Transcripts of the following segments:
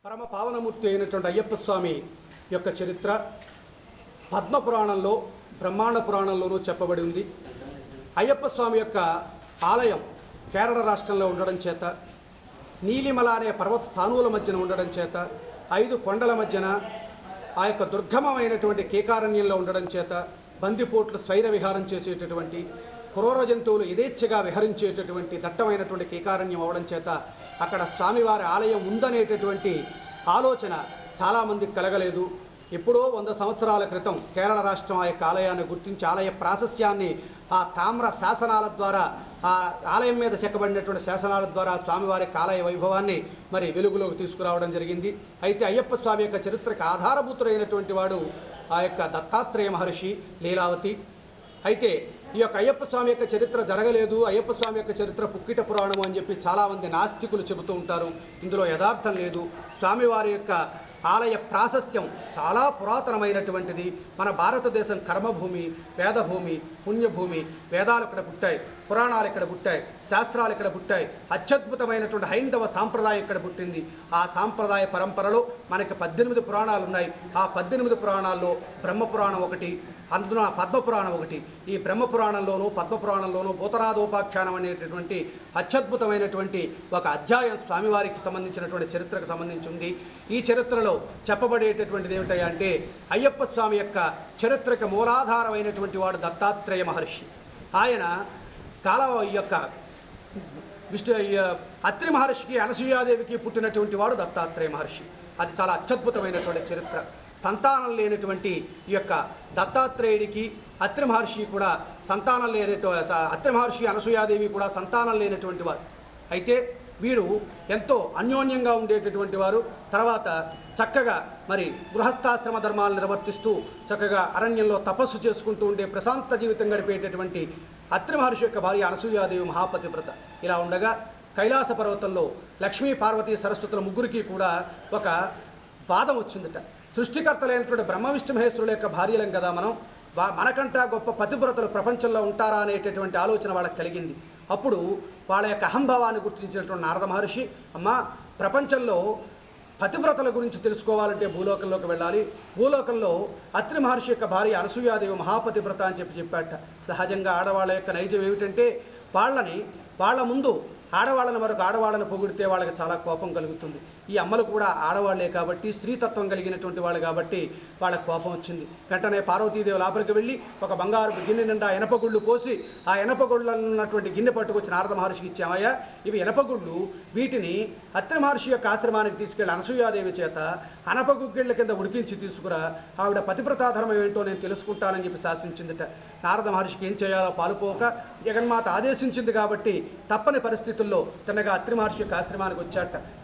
పరమ పావనమూర్తి అయినటువంటి అయ్యప్ప స్వామి యొక్క చరిత్ర పద్మపురాణంలో బ్రహ్మాండ పురాణంలోనూ చెప్పబడి ఉంది. అయ్యప్ప స్వామి యొక్క ఆలయం కేరళ రాష్ట్రంలో ఉండడం చేత, నీలిమల అనే పర్వత స్థానువుల మధ్యన ఉండడం చేత, 5 కొండల మధ్యన ఆ యొక్క దుర్గమమైనటువంటి కేకారణ్యంలో ఉండడం చేత, బందిపోట్లు స్వైర విహారం చేసేటటువంటి, క్రూర జంతువులు యథేచ్ఛగా విహరించేటటువంటి దట్టమైనటువంటి కేకారణ్యం అవడం చేత అక్కడ స్వామివారి ఆలయం ఉందనేటటువంటి ఆలోచన చాలామందికి కలగలేదు. ఎప్పుడో 100 సంవత్సరాల క్రితం కేరళ రాష్ట్రం ఆ యొక్క ఆలయాన్ని గుర్తించి ఆలయ ప్రాశస్యాన్ని ఆ తామ్ర శాసనాల ద్వారా, ఆ ఆలయం మీద చెక్కబడినటువంటి శాసనాల ద్వారా స్వామివారి ఆలయ వైభవాన్ని మరి వెలుగులోకి తీసుకురావడం జరిగింది. అయితే అయ్యప్ప స్వామి యొక్క చరిత్రకు ఆధారభూతుడైనటువంటి వాడు ఆ యొక్క దత్తాత్రేయ మహర్షి, లీలావతి. అయితే ఈ యొక్క అయ్యప్ప స్వామి యొక్క చరిత్ర జరగలేదు, అయ్యప్ప స్వామి యొక్క చరిత్ర పుక్కిట పురాణము అని చెప్పి చాలామంది నాస్తికులు చెబుతూ ఉంటారు. ఇందులో యథార్థం లేదు. స్వామివారి యొక్క ఆలయ ప్రాశస్త్యం చాలా పురాతనమైనటువంటిది. మన భారతదేశం కర్మభూమి, వేదభూమి, పుణ్యభూమి. వేదాలు ఇక్కడ పుట్టాయి, పురాణాలు ఇక్కడ పుట్టాయి, శాస్త్రాలు ఇక్కడ పుట్టాయి. అత్యద్భుతమైనటువంటి హైందవ సాంప్రదాయం ఇక్కడ పుట్టింది. ఆ సాంప్రదాయ పరంపరలో మనకి 18 పురాణాలు ఉన్నాయి. ఆ 18 పురాణాల్లో బ్రహ్మపురాణం ఒకటి, అందులో పద్మపురాణం ఒకటి. ఈ బ్రహ్మపురాణంలోనూ పద్మపురాణంలోనూ భూతనాథోపాఖ్యానం అనేటటువంటి అత్యద్భుతమైనటువంటి ఒక అధ్యాయం స్వామివారికి సంబంధించినటువంటి చరిత్రకు సంబంధించి ఉంది. ఈ చరిత్రలో చెప్పబడేటటువంటిది ఏమిటంటే అయ్యప్ప స్వామి యొక్క చరిత్రకు మూలాధారమైనటువంటి వాడు దత్తాత్రేయ మహర్షి. ఆయన ఈ యొక్క అత్రి మహర్షికి, అనసూయాదేవికి పుట్టినటువంటి వాడు దత్తాత్రేయ మహర్షి. అది చాలా అత్యద్భుతమైనటువంటి చరిత్ర. సంతానం లేనటువంటి ఈ యొక్క దత్తాత్రేయుడికి అత్రి మహర్షి కూడా సంతానం అత్రి మహర్షి, అనసూయాదేవి కూడా సంతానం లేనటువంటి వారు. అయితే వీరు ఎంతో అన్యోన్యంగా ఉండేటటువంటి వారు. తర్వాత చక్కగా మరి గృహస్థాశ్రమ ధర్మాలను నిర్వర్తిస్తూ చక్కగా అరణ్యంలో తపస్సు చేసుకుంటూ ఉండే ప్రశాంత జీవితం గడిపేటటువంటి అత్రి మహర్షి యొక్క భార్య అనసూయాదేవి మహాపతివ్రత. ఇలా ఉండగా కైలాస పర్వతంలో లక్ష్మీ, పార్వతీ, సరస్వతుల ముగ్గురికి కూడా ఒక వాదం వచ్చిందట. సృష్టికర్తలైనటువంటి బ్రహ్మ విష్ణు మహేశ్వరుల యొక్క భార్యలం కదా మనం, మనకంటా గొప్ప పతివ్రతలు ప్రపంచంలో ఉంటారా అనేటటువంటి ఆలోచన వాళ్ళకి కలిగింది. అప్పుడు వాళ్ళ యొక్క అహంభావాన్ని గుర్తించినటువంటి నారద మహర్షి, అమ్మా, ప్రపంచంలో పతివ్రతల గురించి తెలుసుకోవాలంటే భూలోకంలోకి వెళ్ళాలి. భూలోకంలో అత్రి మహర్షి యొక్క భార్య అనసూయాదేవి మహాపతివ్రత అని చెప్పాట. సహజంగా ఆడవాళ్ళ యొక్క నైజం ఏమిటంటే వాళ్ళ ముందు ఆడవాళ్ళని మరొక ఆడవాళ్ళని పొగిడితే వాళ్ళకి చాలా కోపం కలుగుతుంది. ఈ అమ్మలు కూడా ఆడవాళ్లే కాబట్టి, స్త్రీతత్వం కలిగినటువంటి వాళ్ళు కాబట్టి వాళ్ళకి కోపం వచ్చింది. వెంటనే పార్వతీదేవి లోపలికి వెళ్ళి ఒక బంగారు గిన్నె నిండా ఎనపగుళ్ళు పోసి ఆ ఎనపగుళ్ళలో ఉన్నటువంటి గిన్నె పట్టుకొచ్చి నారద మహర్షికి ఇచ్చామయ్యా, ఇవి ఎనపగుళ్ళు, వీటిని అత్రి మహర్షి యొక్క ఆశ్రమానికి తీసుకెళ్లి అనసూయాదేవి చేత అనపగుగ్గిళ్ల కింద ఉడికించి తీసుకురా, ఆవిడ పతివ్రతాధర్మం ఏంటో నేను తెలుసుకుంటానని చెప్పి శాసించిందిట. నారద మహర్షికి ఏం చేయాలో పాలుపోక జగన్మాత ఆదేశించింది కాబట్టి తప్పని పరిస్థితుల్లో తిన్నగా అత్రి మహర్షి యొక్క ఆశ్రమానికి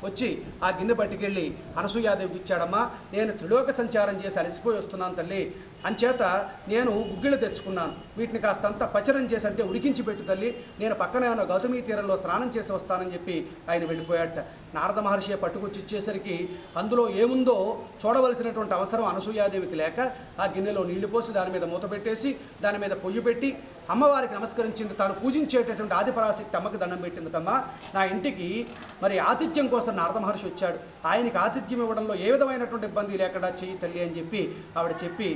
వచ్చి ఆ గిన్నె పట్టుకెళ్ళి అనసూయాదేవికి ఇచ్చాడమ్మా, నేను త్రిలోక సంచారం చేసి అలసిపోయి వస్తున్నాను తల్లి, అంచేత నేను గుగ్గిళ్ళు తెచ్చుకున్నాను, వీటిని కాస్తంతా పచనం చేసి అంటే ఉడికించి పెట్టు తల్లి, నేను పక్కనే ఉన్న గౌతమీ తీరంలో స్నానం చేసి వస్తానని చెప్పి ఆయన వెళ్ళిపోయాట. నారద మహర్షి పట్టుకొచ్చి ఇచ్చేసరికి అందులో ఏముందో చూడవలసినటువంటి అవసరం అనసూయాదేవికి లేక ఆ గిన్నెలో నీళ్లు పోసి దాని మీద మూత పెట్టేసి దాని మీద పొయ్యి పెట్టి అమ్మవారికి నమస్కరించింది. తాను పూజించేటటువంటి ఆదిపరాశక్తి అమ్మకి దండం పెట్టిందిటమ్మా, నా ఇంటికి మరి ఆతిథ్యం కోసం నారద మహర్షి వచ్చాడు, ఆయనకి ఆతిథ్యం ఇవ్వడంలో ఏ విధమైనటువంటి ఇబ్బంది లేకుండా చెయ్యి తల్లి అని చెప్పి ఆవిడ చెప్పి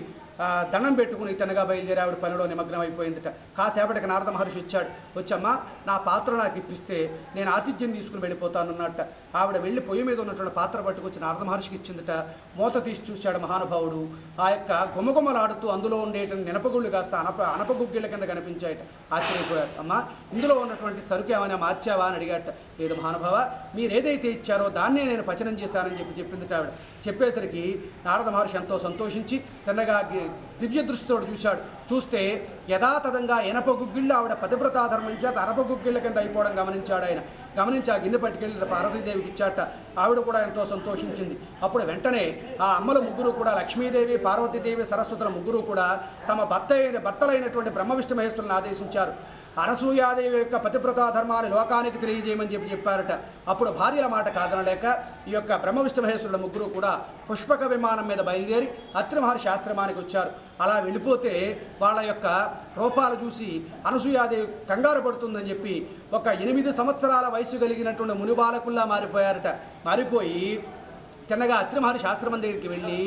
దండం పెట్టుకుని తినగా బయలుదేరి ఆవిడ పనిలో నిమగ్నం అయిపోయిందిట. కాసేపటికి నారద మహర్షి వచ్చమ్మా, నా పాత్ర నాకు ఇప్పిస్తే నేను ఆతిథ్యం తీసుకుని వెళ్ళిపోతానన్నట్ట. ఆవిడ వెళ్ళి పొయ్యి మీద ఉన్నటువంటి పాత్ర పట్టుకొచ్చి నారద మహర్షికి ఇచ్చిందిట. మూత తీసి చూశాడు మహానుభావుడు. ఆ యొక్క గుమ్మగుమ్మలాడుతూ అందులో ఉండేటువంటి నినపగుళ్ళు కాస్త అనపగుగ్గిళ్ళ కింద కనిపించాయట. ఆశ్చర్యపోయాడు. అమ్మా, ఇందులో ఉన్నటువంటి సరుకు ఏమైనా మార్చావా అని అడిగాట. లేదు మహానుభావ, మీరు ఏదైతే ఇచ్చారో దాన్నే నేను పచనం చేశానని చెప్పిందిట ఆవిడ. చెప్పేసరికి నారద మహర్షి ఎంతో సంతోషించి తిన్నగా దివ్య దృష్టితో చూశాడు. చూస్తే యథాతథంగా ఎనపగుగ్గిళ్ళు ఆవిడ పతివ్రతాధర్మం చేత అనపగుగ్గిళ్ళ కింద అయిపోవడం గమనించాడు ఆయన. గమనించి ఆ గిన్నె పట్టుకెళ్ళి పార్వతీదేవికి ఇచ్చాట. ఆవిడ కూడా ఎంతో సంతోషించింది. అప్పుడు వెంటనే ఆ అమ్మల ముగ్గురు కూడా, లక్ష్మీదేవి, పార్వతీదేవి, సరస్వతుల ముగ్గురు కూడా తమ భర్తలైనటువంటి బ్రహ్మ విష్ణు మహేశ్వరులను ఆదేశించారు. అనసూయాదేవి యొక్క పతివ్రతా ధర్మాన్ని లోకానికి తెలియజేయమని చెప్పారట. అప్పుడు భార్యల మాట కాదనలేక ఈ యొక్క బ్రహ్మ విష్ణు మహేశ్వరుల ముగ్గురు కూడా పుష్పక విమానం మీద బయలుదేరి అత్రి మహర్షి ఆశ్రమానికి వచ్చారు. అలా వెళ్ళిపోతే వాళ్ళ యొక్క రూపాలు చూసి అనసూయాదేవి కంగారు పడుతుందని చెప్పి ఒక 8 సంవత్సరాల వయసు కలిగినటువంటి మునిబాలకుల్లా మారిపోయారట. మారిపోయి చిన్నగా అత్రి మహర్షి ఆశ్రమం దగ్గరికి వెళ్ళి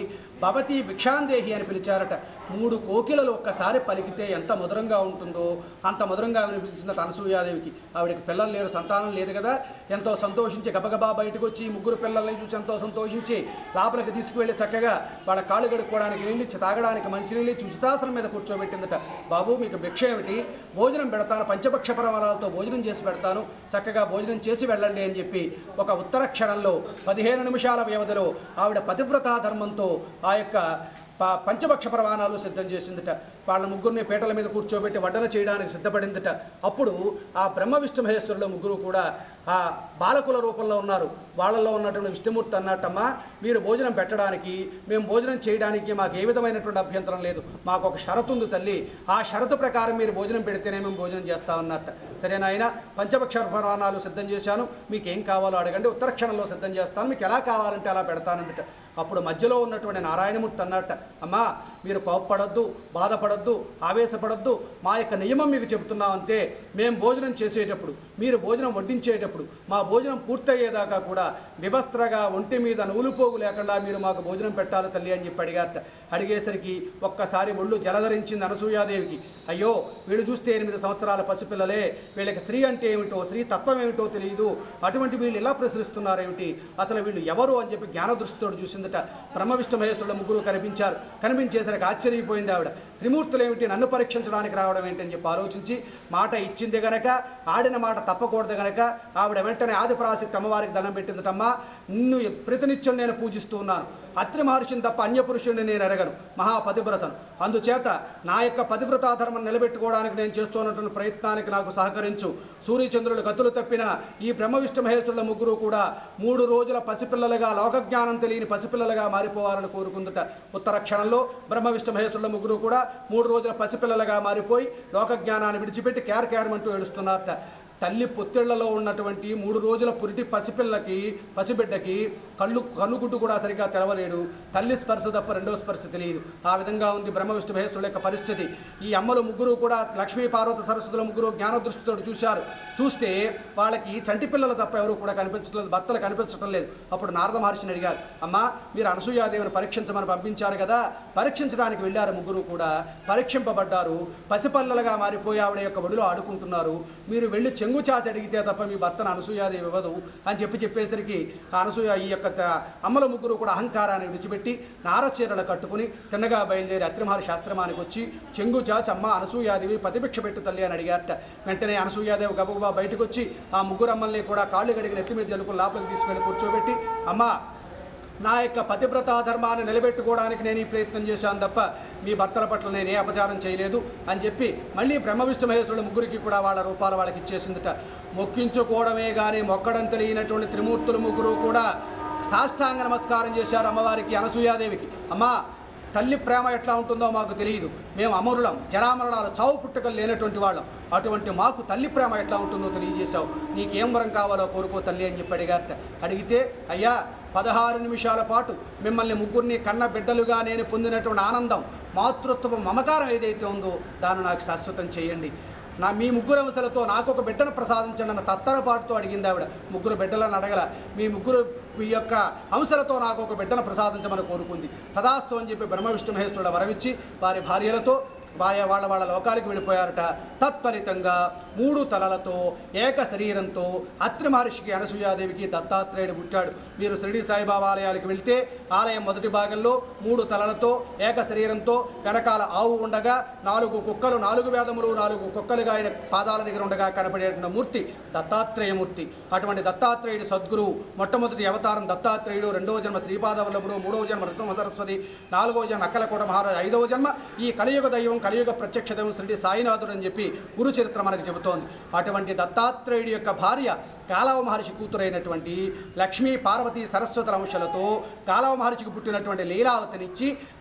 భవతి భిక్షాందేహి అని పిలిచారట. 3 కోకిలలు ఒక్కసారి పలికితే ఎంత మధురంగా ఉంటుందో అంత మధురంగా వినిపించిందట అనసూయాదేవికి. ఆవిడకి పిల్లలు లేరు, సంతానం లేదు కదా. ఎంతో సంతోషించి గబగబా బయటకు వచ్చి 3 పిల్లల్ని చూసి ఎంతో సంతోషించి లోపలికి తీసుకువెళ్ళి చక్కగా వాళ్ళ కాళ్ళు కడుక్కోవడానికి నీళ్ళు తాగడానికి మంచినీళ్ళు ఉచితాసనం మీద కూర్చోబెట్టిందట. బాబు మీకు భిక్ష ఏమిటి, భోజనం పెడతాను, పంచభక్ష పరమాలతో భోజనం చేసి పెడతాను, చక్కగా భోజనం చేసి వెళ్ళండి అని చెప్పి ఒక ఉత్తర క్షణంలో 15 నిమిషాల వ్యవధిలో ఆవిడ పతివ్రతా ధర్మంతో ఆ యొక్క పంచభక్ష ప్రమాణాలు సిద్ధం చేసిందట. వాళ్ళ 3 పీటల మీద కూర్చోబెట్టి వడ్డన చేయడానికి సిద్ధపడిందట. అప్పుడు ఆ బ్రహ్మ విష్ణు మహేశ్వరుల 3 కూడా ఆ బాలకుల రూపంలో ఉన్నారు. వాళ్ళలో ఉన్నటువంటి విష్ణుమూర్తి అన్నట్టమ్మా, మీరు భోజనం పెట్టడానికి, మేము భోజనం చేయడానికి మాకు ఏ విధమైనటువంటి అభ్యంతరం లేదు, మాకు ఒక షరతు ఉంది తల్లి, ఆ షరతు ప్రకారం మీరు భోజనం పెడితేనే మేము భోజనం చేస్తామన్నట్ట. సరే నాయన, పంచభక్ష ప్రమాణాలు సిద్ధం చేశాను, మీకు ఏం కావాలో అడగండి, ఉత్తర క్షణంలో సిద్ధం చేస్తాను, మీకు ఎలా కావాలంటే అలా పెడతానందట. అప్పుడు మధ్యలో ఉన్నటువంటి నారాయణమూర్తి అన్నట్ట, అమ్మా మీరు కోప్పడొద్దు, బాధపడొద్దు, ఆవేశపడొద్దు, మా యొక్క నియమం మీకు చెబుతున్నామంతే. మేము భోజనం చేసేటప్పుడు, మీరు భోజనం వడ్డించేటప్పుడు, మా భోజనం పూర్తయ్యేదాకా కూడా వివస్త్రగా ఒంటి మీద నూలుపోగు లేకుండా మీరు మాకు భోజనం పెట్టాలి తల్లి అని చెప్పి అడిగారట. అడిగేసరికి ఒక్కసారి ఒళ్ళు జలధరించింది అనసూయాదేవికి. అయ్యో వీళ్ళు చూస్తే 8 సంవత్సరాల పసిపిల్లలే, వీళ్ళకి స్త్రీ అంటే ఏమిటో, స్త్రీ తత్వం ఏమిటో తెలియదు, అటువంటి వీళ్ళు ఇలా ప్రశ్నిస్తున్నారేమిటి, అసలు వీళ్ళు ఎవరు అని చెప్పి జ్ఞానదృష్టితో చూసిందట. బ్రహ్మ విష్ణు మహేశ్వరుల 3 కనిపించారు. కనిపించేసరికి ఆశ్చర్యపోయింది ఆవిడ. త్రిమూర్తులు ఏమిటి, నన్ను పరీక్షించడానికి రావడం ఏంటని చెప్పి ఆలోచించి, మాట ఇచ్చింది గనక, ఆడిన మాట తప్పకూడదు గనక ఆవిడ వెంటనే ఆదిపరాశక్తి అమ్మవారికి దండం పెట్టిందటమ్మా, నిన్ను ప్రతినిత్యం నేను పూజిస్తూ ఉన్నాను, అత్రి మహర్షిని తప్ప అన్య పురుషుడిని నేను ఎరగను, మహాపతివ్రతను, అందుచేత నా యొక్క పతివ్రతా ధర్మం నిలబెట్టుకోవడానికి నేను చేస్తున్నటువంటి ప్రయత్నానికి నాకు సహకరించు. సూర్యచంద్రులు గతులు తప్పిన ఈ బ్రహ్మ విష్ణు మహేశ్వరుల 3 కూడా 3 రోజుల పసిపిల్లలుగా, లోకజ్ఞానం తెలియని పసిపిల్లలుగా మారిపోవాలని కోరుకుందట. ఉత్తర క్షణంలో బ్రహ్మ విష్ణు మహేశ్వరుల 3 కూడా 3 రోజుల పసిపిల్లలుగా మారిపోయి లోకజ్ఞానాన్ని విడిచిపెట్టి కేరకేరమంటూ ఏడుస్తున్నారట. తల్లి పొత్తిళ్లలో ఉన్నటువంటి 3 రోజుల పురిటి పసిబిడ్డకి కన్నుగుడ్డు కూడా సరిగా తెరవలేడు. తల్లి స్పర్శ తప్ప రెండో స్పర్శ తెలియదు. ఆ విధంగా ఉంది బ్రహ్మ విష్ణు మహేశ్వరుల యొక్క పరిస్థితి. ఈ అమ్మలు 3 కూడా లక్ష్మీ పార్వతి సరస్వతుల 3 జ్ఞానదృష్టితో చూశారు. చూస్తే వాళ్ళకి చంటి పిల్లలు తప్ప ఎవరు కూడా కనిపించట్లేదు, భర్తలు కనిపించడం లేదు. అప్పుడు నారద మహర్షిని అడిగారు, అమ్మా మీరు అనసూయాదేవిని పరీక్షించమని పంపించారు కదా, పరీక్షించడానికి వెళ్ళారు 3 కూడా, పరీక్షింపబడ్డారు, పసిపల్లలుగా మారిపోయి ఆవిడ యొక్క ఒడిలో ఆడుకుంటున్నారు, మీరు వెళ్ళి చెంగుచాచి అడిగితే తప్ప మీ భర్తను అనసూయాదేవి ఇవ్వదు అని చెప్పేసరికి అనసూయ ఈ యొక్క అమ్మల 3 కూడా అహంకారాన్ని విడిచిపెట్టి నారచీరలు కట్టుకుని తిన్నగా బయలుదేరి అత్రి మహర్షి ఆశ్రమానికి వచ్చి చెంగుచాచి అమ్మ అనసూయాదేవి పతిభిక్ష పెట్టు తల్లి అని అడిగారట. వెంటనే అనసూయాదేవి గబగబా బయటకు వచ్చి ఆ 3 అమ్మల్ని కూడా కాళ్ళు కడిగిన ఎత్తి మీద జలుపులు లోపలికి తీసుకెళ్లి కూర్చోబెట్టి, అమ్మ నా యొక్క పతివ్రతా ధర్మాన్ని నిలబెట్టుకోవడానికి నేను ఈ ప్రయత్నం చేశాను తప్ప మీ భర్తల పట్ల నేను ఏ అపచారం చేయలేదు అని చెప్పి మళ్ళీ బ్రహ్మ విష్ణు మహేశ్వరుల 3 కూడా వాళ్ళ రూపాలు వాళ్ళకి ఇచ్చేసిందట. మొక్కించుకోవడమే కానీ మొక్కడం తెలియనటువంటి త్రిమూర్తులు 3 కూడా సాష్టాంగ నమస్కారం చేశారు అమ్మవారికి, అనసూయాదేవికి. అమ్మా తల్లి ప్రేమ ఎట్లా ఉంటుందో మాకు తెలియదు, మేము అమరులం, జరామరణాలు, చావు పుట్టుకలు లేనటువంటి వాళ్ళం, అటువంటి మాకు తల్లి ప్రేమ ఎట్లా ఉంటుందో తెలియజేశావు, నీకేం వరం కావాలో కోరుకో తల్లి అని చెప్పి అడిగారట. అడిగితే అయ్యా 16 నిమిషాల పాటు మిమ్మల్ని 3 కన్న బిడ్డలుగా నేను పొందినటువంటి ఆనందం, మాతృత్వ మమకారం ఏదైతే ఉందో దాన్ని నాకు శాశ్వతం చేయండి, మీ 3 అంశాలతో నాకు ఒక బిడ్డను ప్రసాదించండి అన్న తత్తరపాటుతో అడిగింది ఆవిడ. 3 బిడ్డలను అడగల, మీ 3 యొక్క అంశాలతో నాకు ఒక బిడ్డను ప్రసాదించమని కోరుకుంది. తదాస్తు అని చెప్పి బ్రహ్మ విష్ణు మహేశ్వరుడు వరమిచ్చి వారి భార్యలతో వాళ్ళ లోకాలకు వెళ్ళిపోయారట. తత్ఫలితంగా 3 తలలతో ఏక శరీరంతో అత్రి మహర్షికి, అనసూయాదేవికి దత్తాత్రేయుడు పుట్టాడు. మీరు షిరిడి సాయిబాబా ఆలయాలకు వెళ్తే ఆలయం మొదటి భాగంలో 3 తలలతో ఏక శరీరంతో వెనకాల ఆవు ఉండగా 4 కుక్కలు, 4 వేదములు 4 కుక్కలుగా ఆయన పాదాల దగ్గర ఉండగా కనపడేటువంటి మూర్తి దత్తాత్రేయమూర్తి. అటువంటి దత్తాత్రేయుడు సద్గురువు. మొట్టమొదటి అవతారం దత్తాత్రేయుడు, 2వ జన్మ శ్రీపాదవల్లభుడు, 3వ జన్మ నృసింహ సరస్వతి, 4వ జన్మ అక్కలకోట మహారాజు, 5వ జన్మ ఈ కలియుగ దైవం, కలియుగ ప్రత్యక్ష దైవం షిరిడి సాయినాథుడు అని చెప్పి గురు చరిత్ర మనకు చెబుతోంది. అటువంటి దత్తాత్రేయుడి యొక్క భార్య కాలవ మహర్షి కూతురైనటువంటి లక్ష్మీ పార్వతీ సరస్వతుల అంశాలతో కాలవ మహర్షికి పుట్టినటువంటి లీలావతినిచ్చి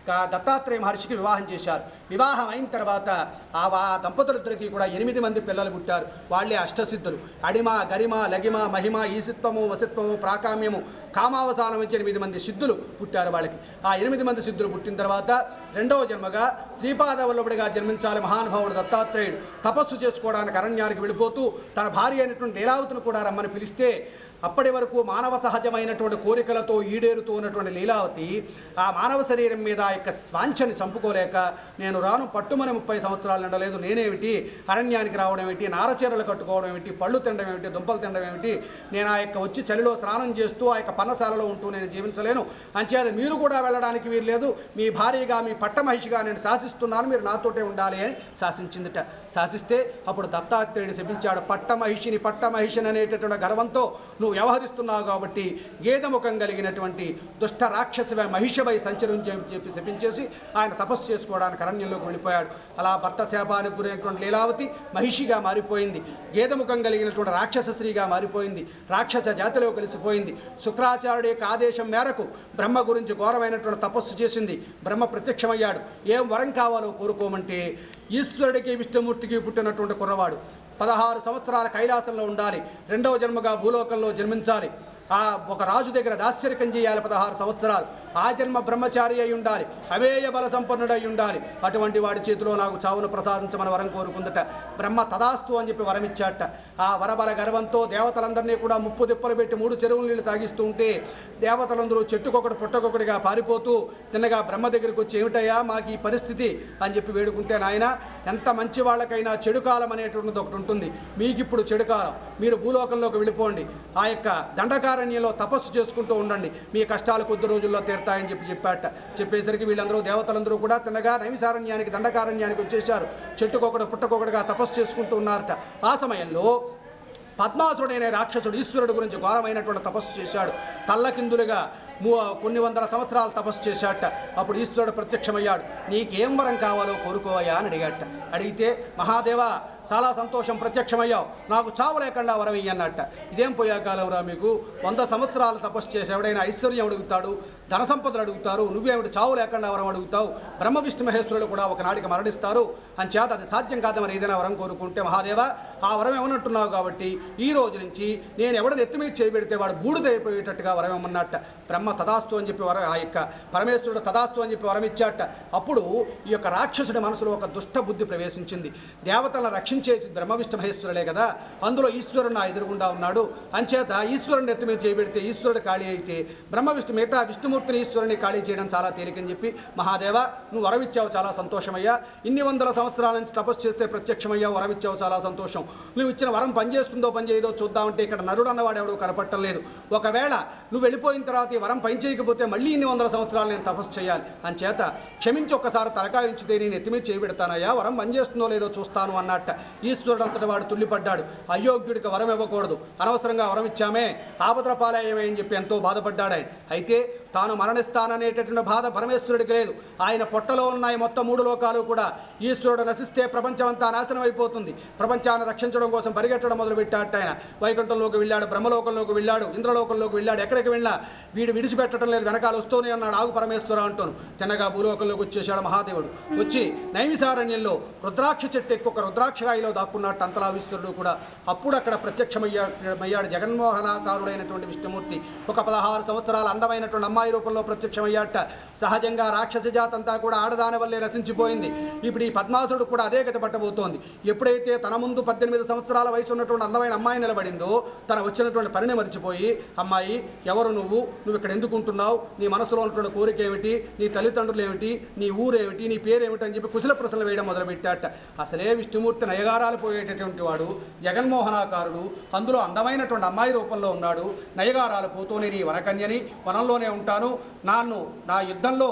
దత్తాత్రేయ మహర్షికి వివాహం చేశారు. వివాహం అయిన తర్వాత ఆ దంపతులిద్దరికీ కూడా 8 మంది పిల్లలు పుట్టారు. వాళ్ళే అష్టసిద్ధులు. అడిమ, గరిమ, లగిమ, మహిమ, ఈసిత్వము, వసిత్వము, ప్రాకామ్యము, కామావసానం వచ్చి 8 మంది సిద్ధులు పుట్టారు వాళ్ళకి. ఆ 8 మంది సిద్ధులు పుట్టిన తర్వాత 2వ జన్మగా శ్రీపాదవల్లభుడిగా జన్మించాలి మహానుభావుడు దత్తాత్రేయుడు. తపస్సు చేసుకోవడానికి అరణ్యానికి వెళ్ళిపోతూ తన భార్య అయినటువంటి లీలావతిని కూడా రమ్మని పిలిస్తే అప్పటి వరకు మానవ సహజమైనటువంటి కోరికలతో ఈడేరుతూ ఉన్నటువంటి లీలావతి ఆ మానవ శరీరం మీద ఆ యొక్క స్వాంఛని చంపుకోలేక నేను రాను పట్టుమని 30 సంవత్సరాలు నిండలేదు, నేనేమిటి అరణ్యానికి రావడం ఏమిటి, నారచీరలు కట్టుకోవడం ఏమిటి, పళ్ళు తినడం ఏమిటి, దుంపలు తినడం ఏమిటి, నేను ఆ యొక్క వచ్చి చలిలో స్నానం చేస్తూ ఆ యొక్క పన్నశాలలో ఉంటూ నేను జీవించలేను, అంచేత మీరు కూడా వెళ్ళడానికి వీరు లేదు, మీ భార్యగా మీ పట్టమహిషిగా నేను శాసిస్తున్నాను, మీరు నాతోటే ఉండాలి అని శాసించిందిట. శాసిస్తే అప్పుడు దత్తాత్రేయుడు శపించాడు, పట్టమహిషిని అనేటటువంటి గర్వంతో నువ్వు వ్యవహరిస్తున్నావు కాబట్టి గేదముఖం కలిగినటువంటి దుష్ట రాక్షస మహిషపై సంచరించని చెప్పి శపించేసి ఆయన తపస్సు చేసుకోవడానికి అరణ్యంలోకి వెళ్ళిపోయాడు. అలా భర్త శాపానికి గురైనటువంటి లీలావతి మహిషిగా మారిపోయింది, గేదముఖం కలిగినటువంటి రాక్షస స్త్రీగా మారిపోయింది, రాక్షస జాతిలో కలిసిపోయింది. శుక్రాచార్యుడి యొక్క ఆదేశం మేరకు బ్రహ్మ గురించి ఘోరమైనటువంటి తపస్సు చేసింది. బ్రహ్మ ప్రత్యక్షమయ్యాడు. ఏం వరం కావాలో కోరుకోమంటే ఈశ్వరుడికి విష్ణుమూర్తికి పుట్టినటువంటి కుర్రవాడు 16 సంవత్సరాల కైలాసంలో ఉండాలి, 2వ జన్మగా భూలోకంలో జన్మించాలి, ఆ ఒక రాజు దగ్గర దాస్యరికం చేయాలి 16 సంవత్సరాలు, ఆ జన్మ బ్రహ్మచారి అయి ఉండాలి, అవేయ బల సంపన్నుడై ఉండాలి, అటువంటి వాడి చేతిలో నాకు చావును ప్రసాదించమని వరం కోరుకుందట. బ్రహ్మ తదాస్తు అని చెప్పి వరం ఇచ్చాట. ఆ వరబల గర్వంతో దేవతలందరినీ కూడా ముప్పు దిప్పలు పెట్టి 3 చెరువుల నీళ్లు తాగిస్తూ ఉంటే దేవతలందరూ చెట్టుకొకటి పుట్టకొకటిగా పారిపోతూ తిన్నగా బ్రహ్మ దగ్గరికి వచ్చి ఏమిటయ్యా మాకు ఈ పరిస్థితి అని చెప్పి వేడుకుంటే, నాయన ఎంత మంచి వాళ్ళకైనా చెడు కాలం అనేటువంటిది ఒకటి ఉంటుంది, మీకు ఇప్పుడు చెడు కాలం, మీరు భూలోకంలోకి వెళ్ళిపోండి, ఆ యొక్క దండకారణ్యంలో తపస్సు చేసుకుంటూ ఉండండి, మీ కష్టాలు కొద్ది రోజుల్లో తీరుతాయని చెప్పాట. చెప్పేసరికి వీళ్ళందరూ దేవతలందరూ కూడా తిన్నగా నైమిసారణ్యానికి దండకారణ్యానికి వచ్చేశారు. చెట్టుకొకటి పుట్టకొకటిగా తపస్సు చేసుకుంటూ ఉన్నారట. ఆ సమయంలో పద్మాసుడైన రాక్షసుడు ఈశ్వరుడు గురించి ఘోరమైనటువంటి తపస్సు చేశాడు. తల్లకిందులుగా కొన్ని వందల సంవత్సరాలు తపస్సు చేశాట. అప్పుడు ఈశ్వరుడు ప్రత్యక్షమయ్యాడు. నీకేం వరం కావాలో కోరుకోవయ్యా అని అడిగాట. అడిగితే మహాదేవ చాలా సంతోషం, ప్రత్యక్షమయ్యావు, నాకు చావు లేకుండా వరం ఇయ్యన్నట్ట. ఇదేం పోయాకాలంరా మీకు, 100 సంవత్సరాలు తపస్సు చేసి ఎవడైనా ఐశ్వర్యం అడుగుతాడు, ధన సంపదలు అడుగుతారు, నువ్వేమిటి చావు లేకుండా వరం అడుగుతావు, బ్రహ్మ విష్ణు మహేశ్వరులు కూడా ఒకనాటికి మరణిస్తారు, అని చేత అది సాధ్యం కాదు, మరి ఏదైనా వరం కోరుకుంటే మహాదేవ ఆ వరం ఏమన్నట్టున్నావు కాబట్టి ఈ రోజు నుంచి నేను ఎవడని ఎత్తి మీద చేయబెడితే వాడు బూడిదైపోయేటట్టుగా వరం ఏమన్నట్ట. బ్రహ్మ తదాస్తు అని చెప్పి ఆ యొక్క పరమేశ్వరుడు తదాస్తు అని చెప్పి వరం ఇచ్చాట. అప్పుడు ఈ యొక్క రాక్షసుడి మనసులో ఒక దుష్ట బుద్ధి ప్రవేశించింది. దేవతలను రక్షించేసి బ్రహ్మ విష్ణు మహేశ్వరులే కదా, అందులో ఈశ్వరుడు నా ఎదురుగుండా ఉన్నాడు, అంచేత ఈశ్వరుని ఎత్తి మీద చేయబెడితే ఈశ్వరుడు ఖాళీ అయితే బ్రహ్మ విష్ణు మిగతా విష్ణుమూర్తిని ఈశ్వరుని ఖాళీ చేయడం చాలా తేలికని చెప్పి, మహాదేవ నువ్వు వరం ఇచ్చావు చాలా సంతోషమయ్యా, ఇన్ని వందల సంవత్సరాల నుంచి తపస్సు చేస్తే ప్రత్యక్షమయ్యా, వరం ఇచ్చావు చాలా సంతోషం, నువ్వు ఇచ్చిన వరం పనిచేస్తుందో పనిచేయదో చూద్దామంటే ఇక్కడ నరుడు అన్నవాడు ఎవడు కనపట్టం లేదు, ఒకవేళ నువ్వు వెళ్ళిపోయిన తర్వాత ఈ వరం పని చేయకపోతే మళ్ళీ ఇన్ని వందల సంవత్సరాలు నేను తపస్సు చేయాలి, అని చేత క్షమించి ఒక్కసారి తలకాయ ఉంచితే నేను ఎత్తిమీద చేయబెడతానయ్యా, వరం పనిచేస్తుందో లేదో చూస్తాను అన్నట్ట. ఈశ్వరుడు అంతటి వాడు తుల్లిపడ్డాడు. అయోగ్యుడికి వరం ఇవ్వకూడదు, అనవసరంగా వరం ఇచ్చామే, ఆపదల పాలయ్యమని చెప్పి ఎంతో బాధపడ్డాడు ఆయన. అయితే తాను మరణిస్తాననేటటువంటి బాధ పరమేశ్వరుడికి లేదు. ఆయన పొట్టలో ఉన్నాయి మొత్తం 3 లోకాలు కూడా. ఈశ్వరుడు నశిస్తే ప్రపంచం అంతా నాశనం అయిపోతుంది. ప్రపంచాన్ని రక్షించడం కోసం పరిగెట్టడం మొదలుపెట్టాట. ఆయన వైకుంఠంలోకి వెళ్ళాడు, బ్రహ్మలోకంలోకి వెళ్ళాడు, ఇంద్రలోకంలోకి వెళ్ళాడు, ఎక్కడికి వెళ్ళా వీడు విడిచిపెట్టడం లేదు, వెనకాల వస్తూనే ఉన్నాడు, ఆగు పరమేశ్వర అంటాను. చిన్నగా భూలోకంలోకి వచ్చేశాడు మహాదేవుడు. వచ్చి నైమిసారణ్యంలో రుద్రాక్ష చెట్టు ఎక్కువ ఒక రుద్రాక్షరాయిలో దాక్కున్నట్టు అంతలా ఈశ్వరుడు కూడా. అప్పుడు అక్కడ ప్రత్యక్షమయ్యాడు జగన్మోహనాకారుడైనటువంటి విష్ణుమూర్తి. ఒక 16 సంవత్సరాల అందమైనటువంటి అమ్మాయి రూపంలో ప్రత్యక్షమయ్యాట. సహజంగా రాక్షస జాతంతా కూడా ఆడదాని వల్లే రచించిపోయింది. ఇప్పుడు ఈ పద్మాసుడు కూడా అదే గతి పట్టబోతోంది. ఎప్పుడైతే తన ముందు 18 సంవత్సరాల వయసు ఉన్నటువంటి అందమైన అమ్మాయి నిలబడిందో తన వచ్చినటువంటి పనిని మర్చిపోయి, అమ్మాయి ఎవరు నువ్వు ఇక్కడ ఎందుకు ఉంటున్నావు, నీ మనసులో ఉన్నటువంటి కోరిక ఏమిటి, నీ తల్లిదండ్రులు ఏమిటి, నీ ఊరేమిటి, నీ పేరేమిటి అని చెప్పి కుశల ప్రశ్నలు వేయడం మొదలుపెట్టాట. అసలే విష్ణుమూర్తి నయగారాలు పోయేటటువంటి వాడు, జగన్మోహనాకారుడు, అందులో అందమైనటువంటి అమ్మాయి రూపంలో ఉన్నాడు. నయగారాలు పోతూనే నీ వనకన్యని, వనంలోనే ఉంటాను, నా యుద్ధంలో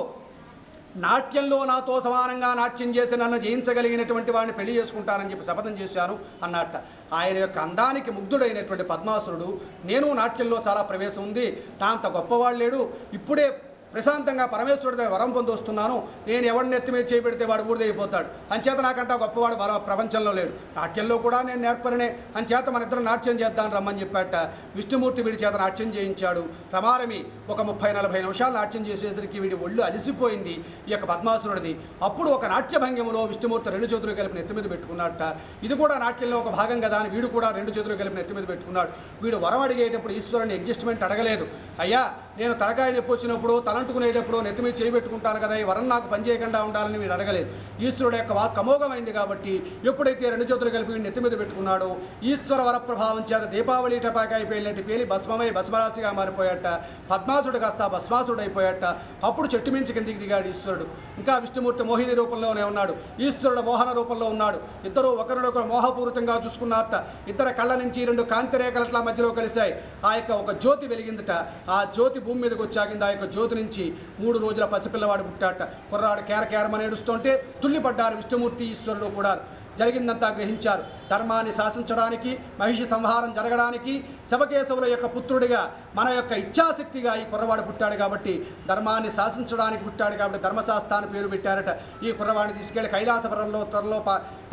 నాట్యంలో నాతో సమానంగా నాట్యం చేసి నన్ను జయించగలిగినటువంటి వాడిని పెళ్లి చేసుకుంటానని చెప్పి శపథం చేశాను అన్నట్ట. ఆయన యొక్క అందానికి ముగ్ధుడైనటువంటి పద్మాసురుడు, నేను నాట్యంలో చాలా ప్రవేశం ఉంది, నా అంత గొప్పవాడు లేడు, ఇప్పుడే ప్రశాంతంగా పరమేశ్వరుడి వరం పొంది వస్తున్నాను, నేను ఎవరిని ఎత్తి మీద చేయబెడితే వాడు బూడిదైపోతాడు, అంచేత నాకంటా గొప్పవాడు ప్రపంచంలో లేడు, నాట్యంలో కూడా నేను నేర్పరనే, అంచేత మన ఇద్దరు నాట్యం చేద్దాం రమ్మని చెప్పాట. విష్ణుమూర్తి వీడి చేత నాట్యం చేయించాడు. రమారమి ఒక 30-40 నిమిషాలు నాట్యం చేసేసరికి వీడి ఒళ్ళు అలిసిపోయింది ఈ యొక్క పద్మాసురుడిది. అప్పుడు ఒక నాట్యభంగిమలో విష్ణుమూర్తి 2 చేతులు కలిపి నెత్తి మీద పెట్టుకున్నట్ట. ఇది కూడా నాట్యంలో ఒక భాగం కదా అని వీడు కూడా 2 చేతులు కలిపి నెత్తి మీద పెట్టుకున్నాడు. వీడు వరం అడిగేటప్పుడు ఈశ్వరుని అడ్జస్ట్మెంట్ అడగలేదు. అయ్యా నేను తలకాయ నొప్పి వచ్చినప్పుడు తలంటుకునేటప్పుడు నెత్తి మీద చేయబెట్టుకుంటాను కదా, ఈ వరం నాకు పనిచేయకుండా ఉండాలని వీడు అడగలేదు. ఈశ్వరుడు యొక్క వాక్ అమోఘమైంది కాబట్టి ఎప్పుడైతే రెండు చేతులు కలిపి నెత్తి మీద పెట్టుకున్నాడో ఈశ్వర వర ప్రభావం చేత దీపావళి టపాకాయ పేలినట్టు పేలి భస్మమై భస్మరాశిగా మారిపోయాట. పద్మాసుడు కాస్త భస్మాసుడు అయిపోయాట. అప్పుడు చెట్టు మించి కిందికి దిగాడు ఈశ్వరుడు. ఇంకా విష్ణుమూర్తి మోహిని రూపంలోనే ఉన్నాడు, ఈశ్వరుడు మోహన రూపంలో ఉన్నాడు. ఇద్దరు ఒకరినొకరు మోహపూరితంగా చూసుకున్నారట. ఇద్దరు కళ్ళ నుంచి రెండు కాంతి రేఖలట్ల మధ్యలో కలిశాయి. ఆ యొక్క ఒక జ్యోతి వెలిగిందట. ఆ జ్యోతి భూమి మీదకి వచ్చాగింది. ఆ యొక్క జ్యోతి నుంచి 3 రోజుల పసిపిల్లవాడు పుట్టాట. కుర్రాడు కేరకేరమని ఏడుస్తుంటే తుల్లిపడ్డారు విష్ణుమూర్తి ఈశ్వరుడు కూడా. జరిగిందంతా గ్రహించారు. ధర్మాన్ని శాసించడానికి, మహిషి సంహారం జరగడానికి శివకేశవుల యొక్క పుత్రుడిగా మన యొక్క ఇచ్ఛాశక్తిగా ఈ కుర్రవాడు పుట్టాడు కాబట్టి, ధర్మాన్ని శాసించడానికి పుట్టాడు కాబట్టి ధర్మశాస్త్రాన్ని పేరు పెట్టారట. ఈ కుర్రవాడిని తీసుకెళ్లి కైలాసపురంలో త్వరలో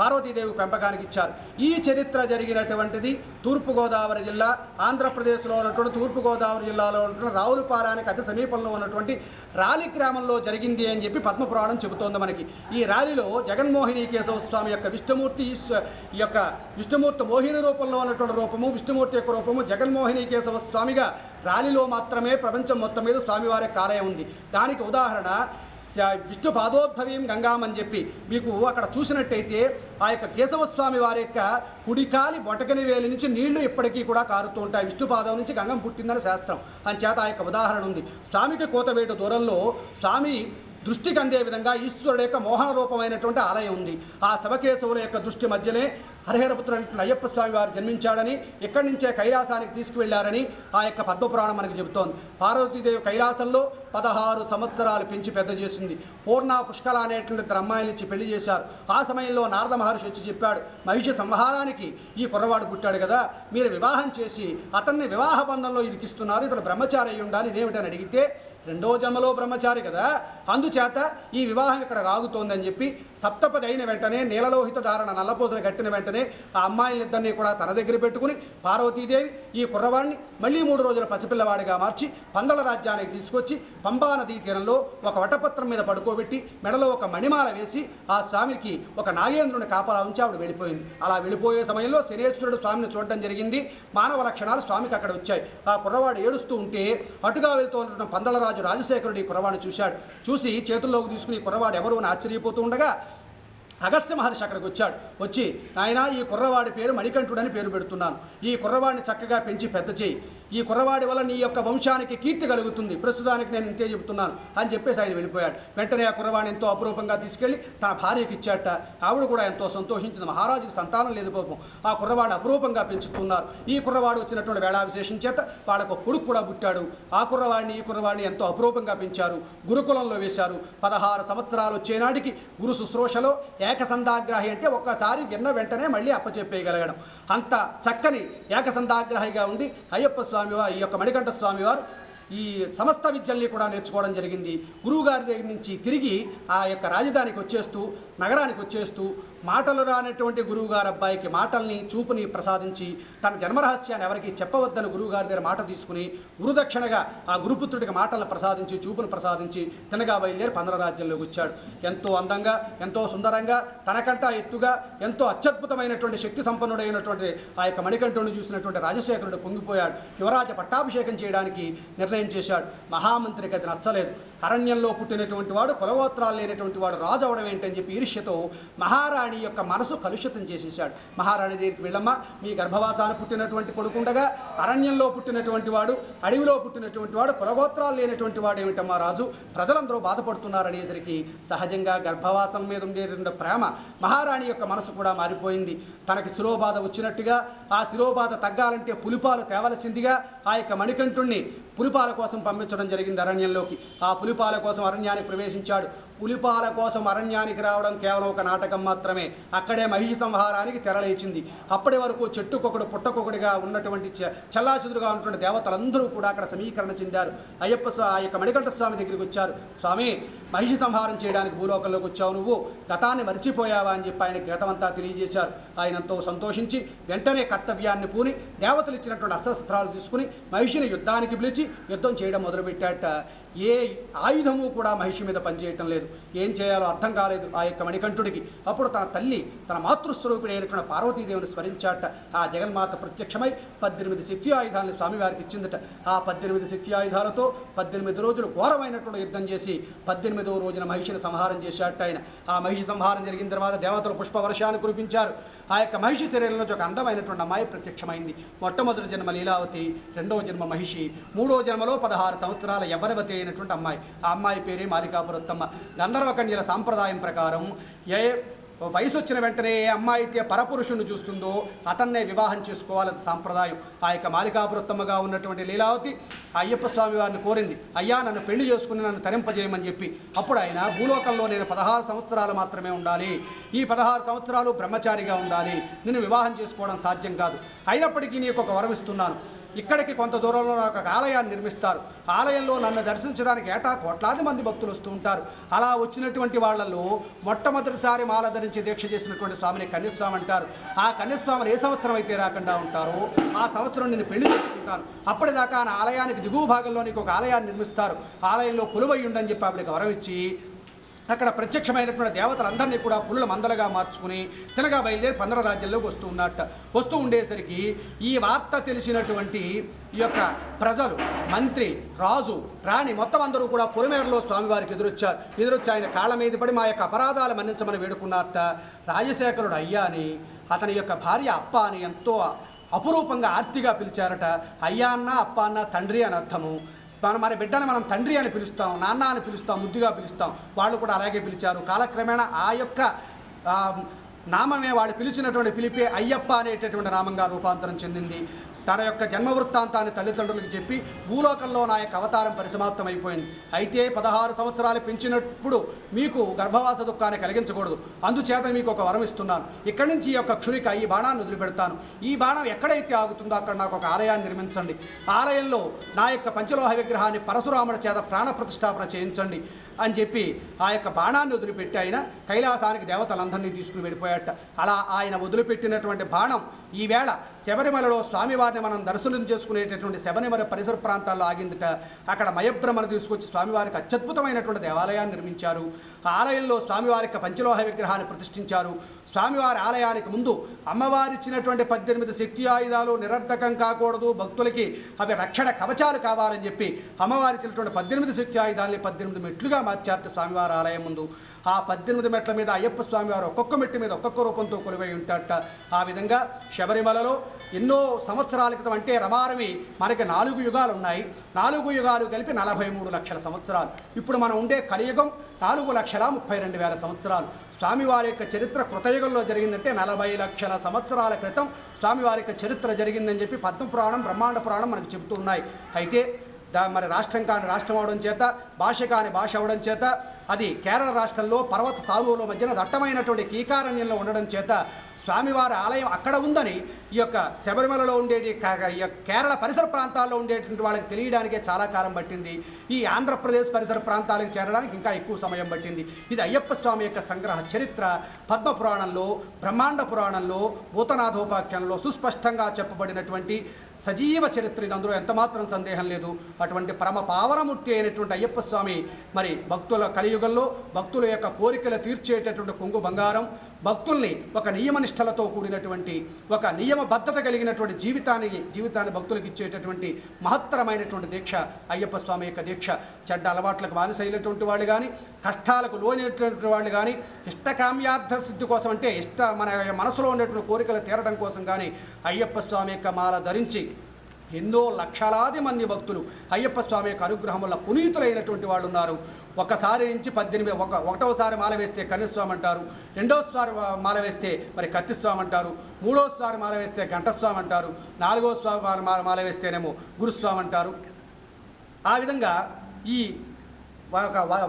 పార్వతీదేవి పెంపకానికి ఇచ్చారు. ఈ చరిత్ర జరిగినటువంటిది తూర్పుగోదావరి జిల్లా, ఆంధ్రప్రదేశ్లో ఉన్నటువంటి తూర్పుగోదావరి జిల్లాలో ఉన్నటువంటి రావులపారానికి అతి సమీపంలో ఉన్నటువంటి రాలి గ్రామంలో జరిగింది అని చెప్పి పద్మపురాణం చెబుతోంది మనకి. ఈ రాలిలో జగన్మోహిని కేశవ స్వామి యొక్క విష్ణుమూర్తి యొక్క విష్ణుమూర్తి మోహిని రూపంలో ఉన్నటువంటి రూపము, విష్ణుమూర్తి యొక్క రూపము జగన్మోహిని కేశవ స్వామిగా రాలిలో మాత్రమే ప్రపంచం మొత్తం మీద స్వామివారి ఆలయం ఉంది. దానికి ఉదాహరణ విష్ణు పాదోద్భవీం గంగామని చెప్పి మీకు అక్కడ చూసినట్టయితే ఆ యొక్క కేశవస్వామి వారి యొక్క కుడికాలి బొటకని వేలి నుంచి నీళ్లు ఇప్పటికీ కూడా కారుతూ ఉంటాయి. విష్ణు పాదం నుంచి గంగం పుట్టిందని శాస్త్రం. అని చేత ఆ యొక్క ఉదాహరణ ఉంది. స్వామికి కోతవేటు దూరంలో స్వామి దృష్టికి అందే విధంగా ఈశ్వరుడు యొక్క మోహన రూపమైనటువంటి ఆలయం ఉంది. ఆ శివకేశవుల యొక్క దృష్టి మధ్యనే హరిహరపుత్రుడు అయ్యప్ప స్వామి వారు జన్మించాడని, ఇక్కడి నుంచే కైలాసానికి తీసుకువెళ్లారని ఆ యొక్క పద్మపురాణం మనకు చెబుతోంది. పార్వతీదేవి కైలాసంలో 16 సంవత్సరాలు పెంచి పెద్ద చేసింది. పూర్ణ పుష్కల అనేటువంటి 2 అమ్మాయిలు ఇచ్చి పెళ్లి చేశారు. ఆ సమయంలో నారద మహర్షి వచ్చి చెప్పాడు, మహిషి సంహారానికి ఈ కుర్రవాడు పుట్టాడు కదా, మీరు వివాహం చేసి అతన్ని వివాహ బంధంలో ఇరికిస్తున్నారు, ఇతడు బ్రహ్మచారి అయి ఉండాలి, ఇదేమిటని అడిగితే, 2వ జన్మలో బ్రహ్మచారి కదా, అందుచేత ఈ వివాహం ఇక్కడ రాగుతోందని చెప్పి సప్తపది అయిన వెంటనే నీలలోహిత ధారణ నల్లపూసలు కట్టిన వెంటనే ఆ అమ్మాయిలిద్దరినీ కూడా తన దగ్గర పెట్టుకుని పార్వతీదేవి ఈ కుర్రవాడిని మళ్ళీ 3 రోజుల పసిపిల్లవాడిగా మార్చి పందల రాజ్యానికి తీసుకొచ్చి పంబా నదీ తీరంలో ఒక వటపత్రం మీద పడుకోబెట్టి మెడలో ఒక మణిమాల వేసి ఆ స్వామికి ఒక నాగేంద్రుని కాపలా ఉంచి ఆవిడ వెళ్ళిపోయింది. అలా వెళ్ళిపోయే సమయంలో శనేశ్వరుడు స్వామిని చూడడం జరిగింది. మానవ లక్షణాలు స్వామికి అక్కడ వచ్చాయి. ఆ కుర్రవాడు ఏడుస్తూ ఉంటే అటుగా వెళ్తూ ఉన్న పందల రాజశేఖరుడు ఈ కుర్రవాడిని చూశాడు. చూసి చేతుల్లోకి తీసుకుని ఈ కుర్రవాడు ఎవరు అని ఆశ్చర్యపోతూ ఉండగా అగస్త్య మహర్షి అక్కడికి వచ్చాడు. వచ్చి, నాయనా ఈ కుర్రవాడి పేరు మణికంఠుడని పేరు పెడుతున్నాను, ఈ కుర్రవాడిని చక్కగా పెంచి పెద్ద చేయి, ఈ కుర్రవాడి వల్ల నీ యొక్క వంశానికి కీర్తి కలుగుతుంది, ప్రస్తుతానికి నేను ఇంతే చెబుతున్నాను అని చెప్పేసి ఆయన వెళ్ళిపోయాడు. వెంటనే ఆ కుర్రవాడిని ఎంతో అపురూపంగా తీసుకెళ్లి తన భార్యకి ఇచ్చాట. ఆవిడ కూడా ఎంతో సంతోషించింది. మహారాజుకి సంతానం లేదు పాపం, ఆ కుర్రవాడు అపురూపంగా పెంచుతున్నారు. ఈ కుర్రవాడు వచ్చినటువంటి వేళా విశేషం చేత వాళ్ళకు కొడుకు కూడా పుట్టాడు. ఆ కుర్రవాడిని ఈ కుర్రవాడిని ఎంతో అపురూపంగా పెంచారు, గురుకులంలో వేశారు. 16 సంవత్సరాలు వచ్చేనాటికి గురు శుశ్రూషలో ఏకసంధాగ్రాహి అంటే ఒక్కసారి విన్న వెంటనే మళ్ళీ అప్పచెప్పేయగలగడం, అంత చక్కని ఏకసంధాగ్రాహిగా ఉండి అయ్యప్ప స్వామివారు, ఈ యొక్క మణికంఠ స్వామివారు ఈ సమస్త విద్యల్ని కూడా నేర్చుకోవడం జరిగింది. గురువుగారి దగ్గర నుంచి తిరిగి ఆ యొక్క రాజధానికి వచ్చేస్తూ, నగరానికి వచ్చేస్తూ మాటలు రానటువంటి గురువుగారు అబ్బాయికి మాటల్ని చూపుని ప్రసాదించి తన జన్మరహస్యాన్ని ఎవరికి చెప్పవద్దని గురువుగారి దగ్గర మాట తీసుకుని గురుదక్షిణగా ఆ గురుపుత్రుడికి మాటలను ప్రసాదించి చూపును ప్రసాదించి తినగా బయలుదేరి పందల రాజ్యంలోకి వచ్చాడు. ఎంతో అందంగా, ఎంతో సుందరంగా, తనకంటా ఎత్తుగా, ఎంతో అత్యద్భుతమైనటువంటి శక్తి సంపన్నుడైనటువంటి ఆ యొక్క మణికంఠుడిని చూసినటువంటి రాజశేఖరుడు పొంగిపోయాడు. యువరాజ పట్టాభిషేకం చేయడానికి నిర్ణయం చేశాడు. మహామంత్రికి అది నచ్చలేదు. అరణ్యంలో పుట్టినటువంటి వాడు, కులగోత్రాలు లేనటువంటి వాడు రాజు అవడం ఏంటని చెప్పి ఈర్ష్యతో మహారాణి యొక్క మనసు కలుషితం చేసేశాడు. మహారాణి దగ్గరికి వెళ్ళమ్మా, మీ గర్భవాసాన్ని పుట్టినటువంటి కొడుకుండగా అరణ్యంలో పుట్టినటువంటి వాడు, అడవిలో పుట్టినటువంటి వాడు, కులగోత్రాలు లేనటువంటి వాడు ఏమిటమ్మా రాజు, ప్రజలందరూ బాధపడుతున్నారనేసరికి సహజంగా గర్భవాసం మీద ఉండేటువంటి ప్రేమ మహారాణి యొక్క మనసు కూడా మారిపోయింది. తనకి శిరోబాధ వచ్చినట్టుగా, ఆ శిరోబాధ తగ్గాలంటే పులిపాలు తేవలసిందిగా ఆ యొక్క మణికంఠుణ్ణి పులిపాల కోసం పంపించడం జరిగింది అరణ్యంలోకి. ఆ పులిపాల కోసం అరణ్యానికి ప్రవేశించాడు. పులిపాల కోసం అరణ్యానికి రావడం కేవలం ఒక నాటకం మాత్రమే. అక్కడే మహిషి సంహారానికి తెరలేచింది. అప్పటి వరకు చెట్టుకొకడు పుట్టకొకడిగా ఉన్నటువంటి చల్లాచెదురుగా ఉన్నటువంటి దేవతలందరూ కూడా అక్కడ సమీకరణ చెందారు. అయ్యప్ప ఆ యొక్క మణికంఠ స్వామి దగ్గరికి వచ్చారు. స్వామి, మహిషి సంహారం చేయడానికి భూలోకంలోకి వచ్చావు, నువ్వు గతాన్ని మర్చిపోయావా అని చెప్పి ఆయన గతమంతా తెలియజేశారు. ఆయనంతో సంతోషించి వెంటనే కర్తవ్యాన్ని పూని దేవతలు ఇచ్చినటువంటి అస్త్రశస్త్రాలు తీసుకుని మహిషిని యుద్ధానికి పిలిచి యుద్ధం చేయడం మొదలుపెట్టాట. ఏ ఆయుధము కూడా మహిషి మీద పనిచేయటం లేదు. ఏం చేయాలో అర్థం కాలేదు ఆ యొక్క మణికంఠుడికి. అప్పుడు తన తల్లి తన మాతృస్వరూపిణి అయినటువంటి పార్వతీదేవిని స్మరించాట. ఆ జగన్మాత ప్రత్యక్షమై 18 శక్తి ఆయుధాలను స్వామివారికి ఇచ్చిందట. ఆ 18 శక్తి ఆయుధాలతో 18 రోజులు ఘోరమైనటువంటి యుద్ధం చేసి 18వ రోజున మహిషిని సంహారం చేశాట ఆయన. ఆ మహిషి సంహారం జరిగిన తర్వాత దేవతలు పుష్పవర్షాన్ని కురిపించారు. ఆ యొక్క మహిషి శరీరంలో ఒక అందమైనటువంటి అమ్మాయి ప్రత్యక్షమైంది. మొట్టమొదటి జన్మ లీలావతి, రెండవ జన్మ మహిషి, మూడవ జన్మలో 16 సంవత్సరాల యవ్వనవతి అయినటువంటి అమ్మాయి. ఆ అమ్మాయి పేరే మాలికాపురత్తమ్మ. గంధర్వ కన్యల సాంప్రదాయం ప్రకారం వయసు వచ్చిన వెంటనే ఏ అమ్మాయి అయితే పరపురుషుని చూస్తుందో అతన్నే వివాహం చేసుకోవాలని సాంప్రదాయం. ఆ యొక్క మాలికాపురత్తమ్మగా ఉన్నటువంటి లీలావతి అయ్యప్ప స్వామి వారిని కోరింది, అయ్యా నన్ను పెళ్లి చేసుకుని నన్ను తరింపజేయమని చెప్పి. అప్పుడు ఆయన భూలోకంలో నేను 16 సంవత్సరాలు మాత్రమే ఉండాలి, ఈ 16 సంవత్సరాలు బ్రహ్మచారిగా ఉండాలి, నిన్ను వివాహం చేసుకోవడం సాధ్యం కాదు, అయినప్పటికీ నీకు ఒక వరం ఇస్తున్నాను, ఇక్కడికి కొంత దూరంలో నాకు ఒక ఆలయాన్ని నిర్మిస్తారు, ఆలయంలో నన్ను దర్శించడానికి ఏటా కోట్లాది మంది భక్తులు వస్తూ ఉంటారు. అలా వచ్చినటువంటి వాళ్ళల్లో మొట్టమొదటిసారి మాల ధరించి దీక్ష చేసినటువంటి స్వామిని కన్యస్వామి అంటారు. ఆ కన్యస్వామిని ఏ సంవత్సరం అయితే రాకుండా ఉంటారో ఆ సంవత్సరం నేను పెళ్లి చేసుకుంటాను, అప్పటిదాకా నా ఆలయానికి దిగువ భాగంలో నీకు ఒక ఆలయాన్ని నిర్మిస్తారు, ఆలయంలో కొలువై ఉండని చెప్పి ఆవిడకి వరం ఇచ్చి అక్కడ ప్రత్యక్షమైనటువంటి దేవతలందరినీ కూడా పులుల మందలుగా మార్చుకుని తినగా బయలుదేరి 12 రాజ్యాల్లోకి వస్తూ ఉన్నట్ట. వస్తూ ఉండేసరికి ఈ వార్త తెలిసినటువంటి ఈ యొక్క ప్రజలు, మంత్రి, రాజు, రాణి మొత్తం అందరూ కూడా పొలిమేరలో స్వామివారికి ఎదురొచ్చి ఆయన కాళ్ళ మీద పడి మా యొక్క అపరాధాలు మన్నించమని వేడుకున్నారట. రాజశేఖరుడు అయ్యా అని, అతని యొక్క భార్య అప్ప అని ఎంతో అపురూపంగా ఆర్తిగా పిలిచారట. అయ్యా అన్న అప్ప అన్న తండ్రి అని అర్థము. మన బిడ్డను మనం తండ్రి అని పిలుస్తాం, నాన్న అని పిలుస్తాం, ముద్దుగా పిలుస్తాం. వాళ్ళు కూడా అలాగే పిలిచారు. కాలక్రమేణా ఆ యొక్క నామమే వాళ్ళు పిలిచినటువంటి పిలిపే అయ్యప్ప అనేటటువంటి నామంగా రూపాంతరం చెందింది. తన యొక్క జన్మ వృత్తాంతాన్ని తల్లిదండ్రులకు చెప్పి భూలోకంలో నా యొక్క అవతారం పరిసమాప్తం అయిపోయింది. అయితే 16 సంవత్సరాలు పెంచినప్పుడు మీకు గర్భవాస దుఃఖాన్ని కలిగించకూడదు, అందుచేత మీకు ఒక వరం ఇస్తున్నాను, ఇక్కడి నుంచి ఈ యొక్క క్షురిక ఈ బాణాన్ని వదిలిపెడతాను, ఈ బాణం ఎక్కడైతే ఆగుతుందో అక్కడ నాకు ఒక ఆలయాన్ని నిర్మించండి, ఆలయంలో నా యొక్క పంచలోహ విగ్రహాన్ని పరశురాముడి చేత ప్రాణ ప్రతిష్టాపన చేయించండి అని చెప్పి ఆ యొక్క బాణాన్ని వదిలిపెట్టి ఆయన కైలాసానికి దేవతలందరినీ తీసుకుని వెళ్ళిపోయాట. అలా ఆయన వదిలిపెట్టినటువంటి బాణం ఈవేళ శబరిమలలో స్వామివారిని మనం దర్శనం చేసుకునేటటువంటి శబరిమల పరిసర ప్రాంతాల్లో ఆగిందిట. అక్కడ మయబ్రహ్మను తీసుకొచ్చి స్వామివారికి అత్యద్భుతమైనటువంటి దేవాలయాన్ని నిర్మించారు. ఆ ఆలయంలో స్వామివారికి పంచలోహ విగ్రహాన్ని ప్రతిష్ఠించారు. స్వామివారి ఆలయానికి ముందు అమ్మవారిచ్చినటువంటి 18 శక్తి ఆయుధాలు నిరర్ధకం కాకూడదు, భక్తులకి అవి రక్షణ కవచాలు కావాలని చెప్పి అమ్మవారిచ్చినటువంటి 18 శక్తి ఆయుధాలని 18 మెట్లుగా మార్చారు స్వామివారి ఆలయం ముందు. ఆ 18 మెట్ల మీద అయ్యప్ప స్వామివారు ఒక్కొక్క మెట్టు మీద ఒక్కొక్క రూపంతో కొలువై ఉంటారట. ఆ విధంగా శబరిమలలో ఎన్నో సంవత్సరాల క్రితం, అంటే రమారమి మనకి 4 యుగాలు ఉన్నాయి, 4 యుగాలు కలిపి 43 లక్షల సంవత్సరాలు. ఇప్పుడు మనం ఉండే కలియుగం 4,32,000 సంవత్సరాలు. స్వామివారి యొక్క చరిత్ర కృతయుగంలో జరిగిందంటే 40 లక్షల సంవత్సరాల క్రితం స్వామివారి యొక్క చరిత్ర జరిగిందని చెప్పి పద్మపురాణం, బ్రహ్మాండ పురాణం మనకు చెబుతూ ఉన్నాయి. అయితే మరి రాష్ట్రం కాని రాష్ట్రం అవడం చేత, భాష కాని భాష అవడం చేత, అది కేరళ రాష్ట్రంలో పర్వత సాగుల మధ్యన దట్టమైనటువంటి కీకారణ్యంలో ఉండడం చేత స్వామివారి ఆలయం అక్కడ ఉందని ఈ యొక్క శబరిమలలో ఉండేటి కేరళ పరిసర ప్రాంతాల్లో ఉండేటువంటి వాళ్ళకి తెలియడానికే చాలా కాలం పట్టింది. ఈ ఆంధ్రప్రదేశ్ పరిసర ప్రాంతాలకు చేరడానికి ఇంకా ఎక్కువ సమయం పట్టింది. ఇది అయ్యప్ప స్వామి యొక్క సంగ్రహ చరిత్ర పద్మపురాణంలో, బ్రహ్మాండ పురాణంలో, భూతనాథోపాఖ్యానంలో సుస్పష్టంగా చెప్పబడినటువంటి సజీవ చరిత్ర. ఇది అందులో ఎంతమాత్రం సందేహం లేదు. అటువంటి పరమ పావనమూర్తి అయినటువంటి అయ్యప్ప స్వామి మరి భక్తుల కలియుగంలో భక్తుల యొక్క కోరికలు తీర్చేటటువంటి కొంగు బంగారం, భక్తుల్ని ఒక నియమనిష్టలతో కూడినటువంటి ఒక నియమబద్ధత కలిగినటువంటి జీవితాన్ని భక్తులకు ఇచ్చేటటువంటి మహత్తరమైనటువంటి దీక్ష అయ్యప్ప స్వామి యొక్క దీక్ష. చెడ్డ అలవాట్లకు బానిసైనటువంటి వాళ్ళు కానీ, కష్టాలకు లోనైనటువంటి వాళ్ళు కానీ, ఇష్టకామ్యార్థ సిద్ధి కోసం, అంటే మన మనసులో ఉన్నటువంటి కోరికలు తీరడం కోసం కానీ అయ్యప్ప స్వామి యొక్క మాల ధరించి ఎన్నో లక్షలాది మంది భక్తులు అయ్యప్ప స్వామి యొక్క అనుగ్రహం వల్ల పునీతులైనటువంటి వాళ్ళు ఉన్నారు. ఒకసారి నుంచి 18 మాల వేస్తే కన్యస్వామి అంటారు, రెండోసారి మాల వేస్తే మరి కత్తిస్వామి అంటారు, మూడోసారి మాల వేస్తే గంటస్వామి అంటారు, నాలుగోసారి మాల వేస్తేనేమో గురుస్వామి అంటారు. ఆ విధంగా ఈ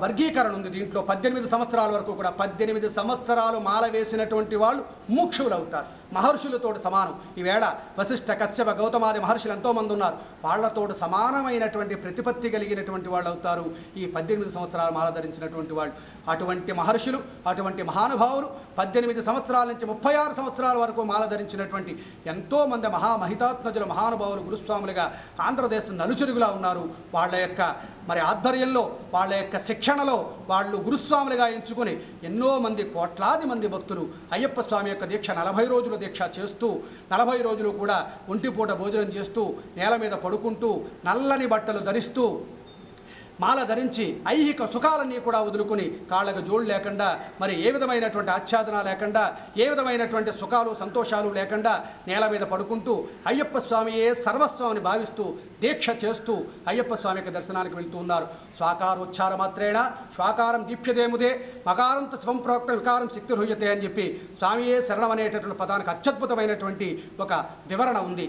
వర్గీకరణ ఉంది దీంట్లో. 18 సంవత్సరాల వరకు కూడా 18 సంవత్సరాలు మాల వేసినటువంటి వాళ్ళు ముముక్షువులు అవుతారు. మహర్షులతోటి సమానం. ఈవేళ వశిష్ఠ, కశ్యప, గౌతమాది మహర్షులు ఎంతోమంది ఉన్నారు. వాళ్లతోటి సమానమైనటువంటి ప్రతిపత్తి కలిగినటువంటి వాళ్ళు అవుతారు ఈ 18 సంవత్సరాలు మాల ధరించినటువంటి వాళ్ళు. అటువంటి మహర్షులు, అటువంటి మహానుభావులు 18 సంవత్సరాల నుంచి 36 సంవత్సరాల వరకు మాల ధరించినటువంటి ఎంతోమంది మహితాత్మజుల మహానుభావులు గురుస్వాములుగా ఆంధ్రదేశం నలుచెరుగులా ఉన్నారు. వాళ్ళ యొక్క ఆధ్వర్యంలో, వాళ్ళ యొక్క శిక్షణలో వాళ్ళు గురుస్వాములుగా ఎంచుకుని ఎన్నో మంది, కోట్లాది మంది భక్తులు అయ్యప్ప స్వామి యొక్క దీక్ష 40 రోజుల దీక్ష చేస్తూ, 40 రోజులు కూడా ఒంటిపూట భోజనం చేస్తూ, నేల మీద పడుకుంటూ, నల్లని బట్టలు ధరిస్తూ, మాల ధరించి ఐహిక సుఖాలన్నీ కూడా వదులుకుని, కాళ్ళకు జోళ్ళు లేకుండా, ఏ విధమైనటువంటి ఆచ్ఛాదన లేకుండా, ఏ విధమైనటువంటి సుఖాలు సంతోషాలు లేకుండా నేల మీద పడుకుంటూ అయ్యప్ప స్వామియే సర్వస్వామిని భావిస్తూ దీక్ష చేస్తూ అయ్యప్ప స్వామి యొక్క దర్శనానికి వెళ్తూ ఉన్నారు. స్వాకారోచ్చార మాత్రేణ శ్వాకారం దీప్యదేముదే మకారంత శివం ప్రోక్త వికారం శక్తి హృయతే అని చెప్పి స్వామియే శరణం అనేటటువంటి పదానికి అత్యద్భుతమైనటువంటి ఒక వివరణ ఉంది.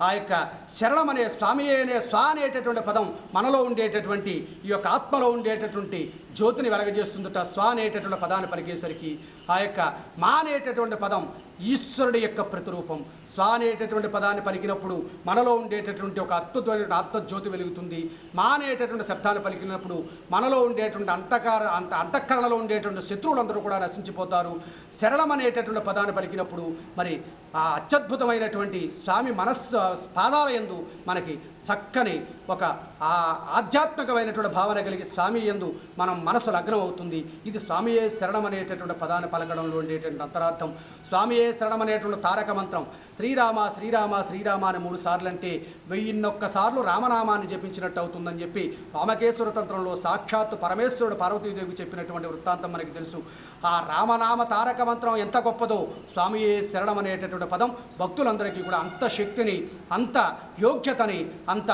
ఆ యొక్క శరణం అనే స్వామియే అనే స్వా అనేటటువంటి పదం మనలో ఉండేటటువంటి ఈ యొక్క ఆత్మలో ఉండేటటువంటి జ్యోతిని వెలగజేస్తుందట. స్వా అనేటటువంటి పదాన్ని పలికేసరికి ఆ యొక్క మా అనేటటువంటి పదం ఈశ్వరుడి యొక్క ప్రతిరూపం. స్వా అనేటటువంటి పదాన్ని పలికినప్పుడు మనలో ఉండేటటువంటి ఒక అద్భుతమైన ఆత్మజ్యోతి వెలుగుతుంది. మా అనేటటువంటి శబ్దాన్ని పలికినప్పుడు మనలో ఉండేటువంటి అంతఃకరణలో ఉండేటువంటి శత్రువులందరూ కూడా నశించిపోతారు. శరణం అనేటటువంటి పదాన్ని పలికినప్పుడు ఆ అత్యద్భుతమైనటువంటి స్వామి పాదాల యందు మనకి చక్కని ఒక ఆధ్యాత్మికమైనటువంటి భావన కలిగి స్వామి యందు మనం మనసు లగ్నం అవుతుంది. ఇది స్వామియే శరణం అనేటటువంటి పదాన్ని పలకడంలో ఉండేటువంటి అంతరార్థం. స్వామియే శరణం అనేటువంటి తారక మంత్రం శ్రీరామ శ్రీరామ శ్రీరామ అని 3 సార్లు అంటే 1001 సార్లు రామనామాన్ని జపించినట్టు అవుతుందని చెప్పి వామకేశ్వర తంత్రంలో సాక్షాత్తు పరమేశ్వరుడు పార్వతీదేవికి చెప్పినటువంటి వృత్తాంతం మనకి తెలుసు. ఆ రామనామ తారక మంత్రం ఎంత గొప్పదో స్వామియే శరణం అనేటటువంటి పదం భక్తులందరికీ కూడా అంత శక్తిని, అంత యోగ్యతని, అంత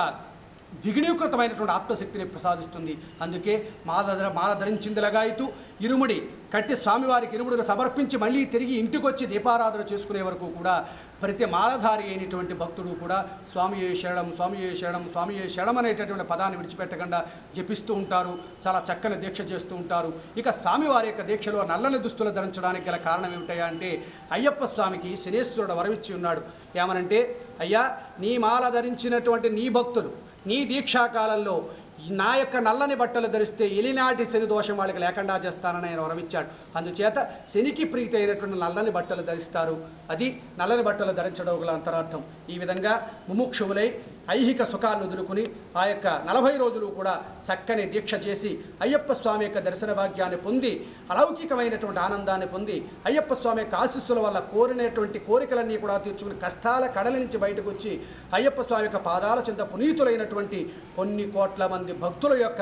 ద్విగుణీకృతమైనటువంటి ఆత్మశక్తిని ప్రసాదిస్తుంది. అందుకే మాల ధరించిందిలగాయితూ ఇరుముడి కట్టి స్వామివారికి ఇరుముడిని సమర్పించి మళ్ళీ తిరిగి ఇంటికొచ్చి దీపారాధన చేసుకునే వరకు కూడా ప్రతి మాలధారి అయినటువంటి భక్తుడు కూడా స్వామియే శరణం, స్వామియే శరణం, స్వామియే శరణం అనేటటువంటి పదాన్ని విడిచిపెట్టకుండా జపిస్తూ ఉంటారు. చాలా చక్కని దీక్ష చేస్తూ ఉంటారు. ఇక స్వామివారి యొక్క దీక్షలో నల్లని దుస్తులు ధరించడానికి గల కారణం ఏమిటయా అంటే అయ్యప్ప స్వామికి శనేశ్వరుడు వరమిచ్చి ఉన్నాడు. ఏమనంటే, అయ్యా నీ మాల ధరించినటువంటి నీ భక్తులు నీ దీక్షాకాలంలో నా యొక్క నల్లని బట్టలు ధరిస్తే ఎలినాటి శని దోషం వాళ్ళకి లేకుండా చేస్తానని ఆయన వరమిచ్చాడు. అందుచేత శనికి ప్రీతి అయినటువంటి నల్లని బట్టలు ధరిస్తారు. అది నల్లని బట్టలు ధరించడం గల అంతరార్థం. ఈ విధంగా ముముక్షువులై ఐహిక సుఖాలను వదులుకుని ఆ యొక్క 40 రోజులు కూడా చక్కని దీక్ష చేసి అయ్యప్ప స్వామి యొక్క దర్శన భాగ్యాన్ని పొంది అలౌకికమైనటువంటి ఆనందాన్ని పొంది అయ్యప్ప స్వామి యొక్క ఆశీస్సుల వల్ల కోరినటువంటి కోరికలన్నీ కూడా తీర్చుకుని కష్టాల కడల నుంచి బయటకు వచ్చి అయ్యప్ప స్వామి యొక్క పాదాల చెంత పునీతులైనటువంటి కొన్ని కోట్ల మంది భక్తుల యొక్క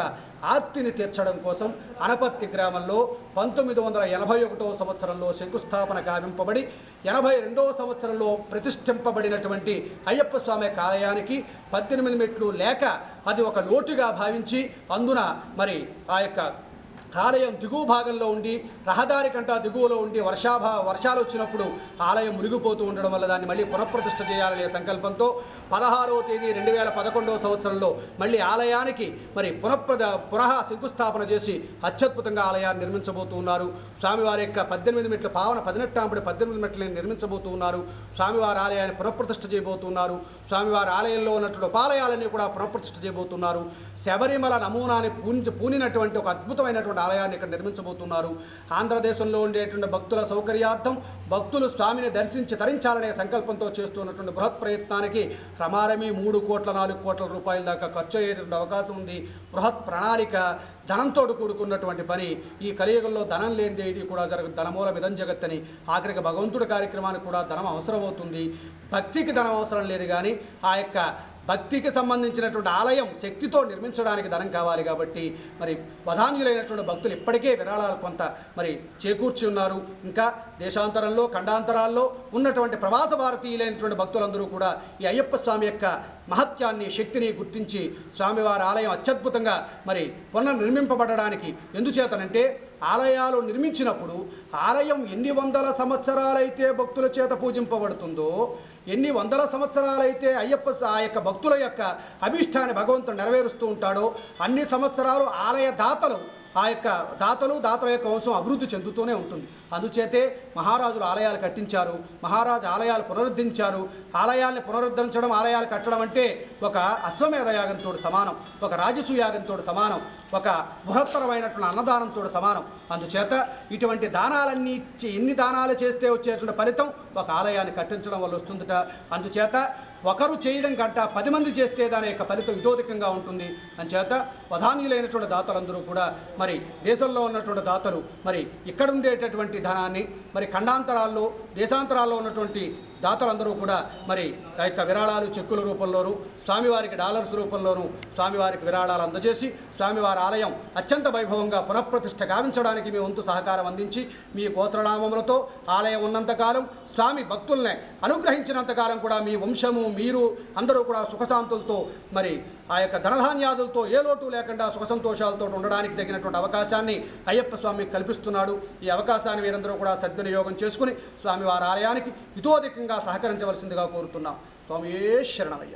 ఆర్తిని తీర్చడం కోసం అనపర్తి గ్రామంలో 1981వ సంవత్సరంలో శంకుస్థాపన గావింపబడి 82వ సంవత్సరంలో ప్రతిష్ఠింపబడినటువంటి అయ్యప్ప స్వామి ఆలయానికి 18 మెట్లు లేక అది ఒక లోటుగా భావించి అందున ఆ యొక్క ఆలయం దిగువ భాగంలో ఉండి రహదారి కంటా దిగువలో ఉండి వర్షాలు వచ్చినప్పుడు ఆలయం మునిగిపోతూ ఉండడం వల్ల దాన్ని మళ్ళీ పునఃప్రతిష్ఠ చేయాలనే సంకల్పంతో 16వ తేదీ 2011వ సంవత్సరంలో మళ్ళీ ఆలయానికి పునః శంకుస్థాపన చేసి అత్యద్భుతంగా ఆలయాన్ని నిర్మించబోతూ ఉన్నారు. స్వామివారి యొక్క 18 మెట్ల పావన 18 మెట్లని నిర్మించబోతూ ఉన్నారు. స్వామివారి ఆలయాన్ని పునఃప్రతిష్ఠ చేయబోతున్నారు. స్వామివారి ఆలయంలో ఉన్నటువంటి ఉపాలయాలన్నీ కూడా పునఃప్రతిష్ఠ చేయబోతున్నారు. శబరిమల నమూనాని పూనినటువంటి ఒక అద్భుతమైనటువంటి ఆలయాన్ని ఇక్కడ నిర్మించబోతున్నారు. ఆంధ్రదేశంలో ఉండేటువంటి భక్తుల సౌకర్యార్థం భక్తులు స్వామిని దర్శించి తరించాలనే సంకల్పంతో చేస్తున్నటువంటి బృహత్ ప్రయత్నానికి రమారమి 3 కోట్ల 4 కోట్ల రూపాయల దాకా ఖర్చు అయ్యేటువంటి అవకాశం ఉంది. బృహత్ ప్రణాళిక, ధనంతో కూడుకున్నటువంటి పని. ఈ కలియుగంలో ధనం లేనిదే ఇది కూడా జరగదు. ధనమూల మిదం జగత్తని. ఆఖరికి భగవంతుడి కార్యక్రమానికి కూడా ధనం అవసరమవుతుంది. భక్తికి ధనం అవసరం లేదు, కానీ ఆ యొక్క భక్తికి సంబంధించినటువంటి ఆలయం శక్తితో నిర్మించడానికి ధనం కావాలి. కాబట్టి ప్రధానులైనటువంటి భక్తులు ఇప్పటికే విరాళాలు కొంత చేకూర్చి ఉన్నారు. ఇంకా దేశాంతరంలో, ఖండాంతరాల్లో ఉన్నటువంటి ప్రవాస భారతీయులైనటువంటి భక్తులందరూ కూడా ఈ అయ్యప్ప స్వామి యొక్క మహత్యాన్ని, శక్తిని గుర్తించి స్వామివారి ఆలయం అత్యద్భుతంగా పునర్నిర్మింపబడడానికి, ఎందుచేతనంటే ఆలయాలు నిర్మించినప్పుడు ఆలయం ఎన్ని వందల సంవత్సరాలైతే భక్తుల చేత పూజింపబడుతుందో, ఎన్ని వందల సంవత్సరాలైతే ఆ యొక్క భక్తుల యొక్క అభిష్టాన్ని భగవంతుడు నెరవేరుస్తూ ఉంటాడో, అన్ని సంవత్సరాలు ఆలయ దాతలు ఆ యొక్క దాతల యొక్క వంశం అభివృద్ధి చెందుతూనే ఉంటుంది. అందుచేతే మహారాజులు ఆలయాలు కట్టించారు, మహారాజు ఆలయాలు పునరుద్ధరించారు. ఆలయాల్ని పునరుద్ధరించడం, ఆలయాలు కట్టడం అంటే ఒక అశ్వమేధ యాగంతో సమానం, ఒక రాజసూయాగంతో సమానం, ఒక బృహత్తరమైనటువంటి అన్నదానంతో సమానం. అందుచేత ఇటువంటి దానాలన్నీ ఇచ్చి ఎన్ని దానాలు చేస్తే వచ్చేటువంటి ఫలితం ఒక ఆలయాన్ని కట్టించడం వల్ల వస్తుందట. అందుచేత ఒకరు చేయడం కంట 10 మంది చేస్తే దాని యొక్క ఫలితం ఇతోధికంగా ఉంటుంది. అంచేత వధాన్యులైనటువంటి దాతలందరూ కూడా మరి దేశంలో ఉన్నటువంటి దాతలు మరి ఇక్కడ ఉండేటటువంటి ధనాన్ని మరి ఖండాంతరాల్లో దేశాంతరాల్లో ఉన్నటువంటి దాతలందరూ కూడా మరి ఆ యొక్క విరాళాలు చెక్కుల రూపంలోనూ స్వామివారికి డాలర్స్ రూపంలోనూ స్వామివారికి విరాళాలు అందజేసి స్వామివారి ఆలయం అత్యంత వైభవంగా పునఃప్రతిష్ఠ గావించడానికి మీ వంతు సహకారం అందించి మీ గోత్రనామములతో ఆలయం ఉన్నంతకాలం స్వామి భక్తుల్ని అనుగ్రహించినంతకాలం కూడా మీ వంశము మీరు అందరూ కూడా సుఖశాంతులతో మరి ఆ యొక్క ధనధాన్యాదులతో ఏ లోటు లేకుండా సుఖ సంతోషాలతో ఉండడానికి తగినటువంటి అవకాశాన్ని అయ్యప్ప స్వామి కల్పిస్తున్నాడు. ఈ అవకాశాన్ని వీరందరూ కూడా సద్వినియోగం చేసుకుని స్వామివారి ఆలయానికి ఇతోధికంగా సహకరించవలసిందిగా కోరుతున్నాం. స్వామియే శరణమయ్య.